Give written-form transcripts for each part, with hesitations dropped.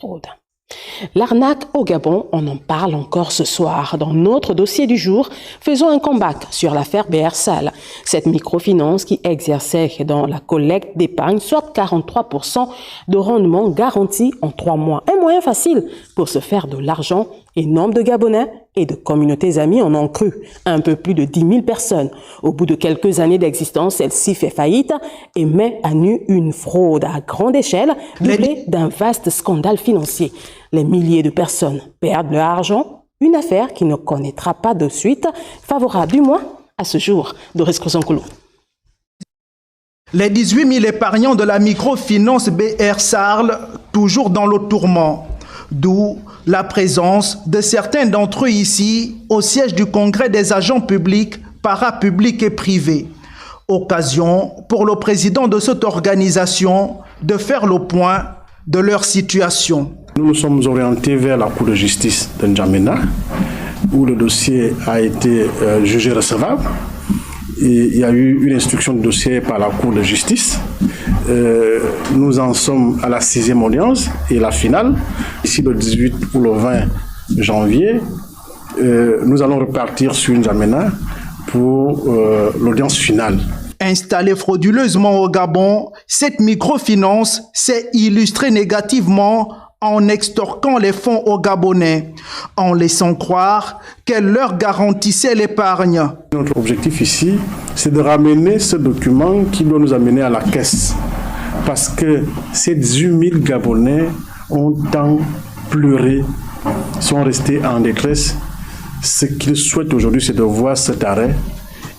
fraude. L'arnaque au Gabon, on en parle encore ce soir. Dans notre dossier du jour, faisons un comeback sur l'affaire BR Sal. Cette microfinance qui exerçait dans la collecte d'épargne, soit 43% de rendement garanti en 3 mois. Un moyen facile pour se faire de l'argent et nombre de Gabonais et de communautés amies en ont cru. Un peu plus de 10 000 personnes. Au bout de quelques années d'existence, celle-ci fait faillite et met à nu une fraude à grande échelle, doublée d'un vaste scandale financier. Les milliers de personnes perdent leur argent, une affaire qui ne connaîtra pas de suite favorable, du moins à ce jour. Doris Kosonkolo. Les 18 000 épargnants de la microfinance BR Sarl, toujours dans le tourment. D'où la présence de certains d'entre eux ici au siège du Congrès des agents publics, parapublics et privés. Occasion pour le président de cette organisation de faire le point de leur situation. Nous nous sommes orientés vers la Cour de justice de N'Djamena, où le dossier a été jugé recevable. Et il y a eu une instruction de dossier par la Cour de justice. Nous en sommes à la 6e audience et la finale. Ici, le 18 ou le 20 janvier, nous allons repartir sur N'Djamena pour l'audience finale. Installée frauduleusement au Gabon, cette microfinance s'est illustrée négativement en extorquant les fonds aux Gabonais, en laissant croire qu'elle leur garantissait l'épargne. Notre objectif ici, c'est de ramener ce document qui doit nous amener à la caisse. Parce que ces 18 000 Gabonais ont tant pleuré, sont restés en détresse. Ce qu'ils souhaitent aujourd'hui, c'est de voir cet arrêt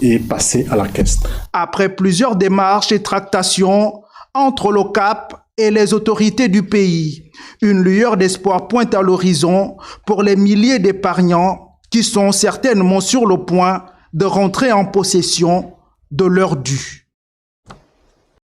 et passer à la caisse. Après plusieurs démarches et tractations entre le CAP et les autorités du pays, une lueur d'espoir pointe à l'horizon pour les milliers d'épargnants qui sont certainement sur le point de rentrer en possession de leur dû.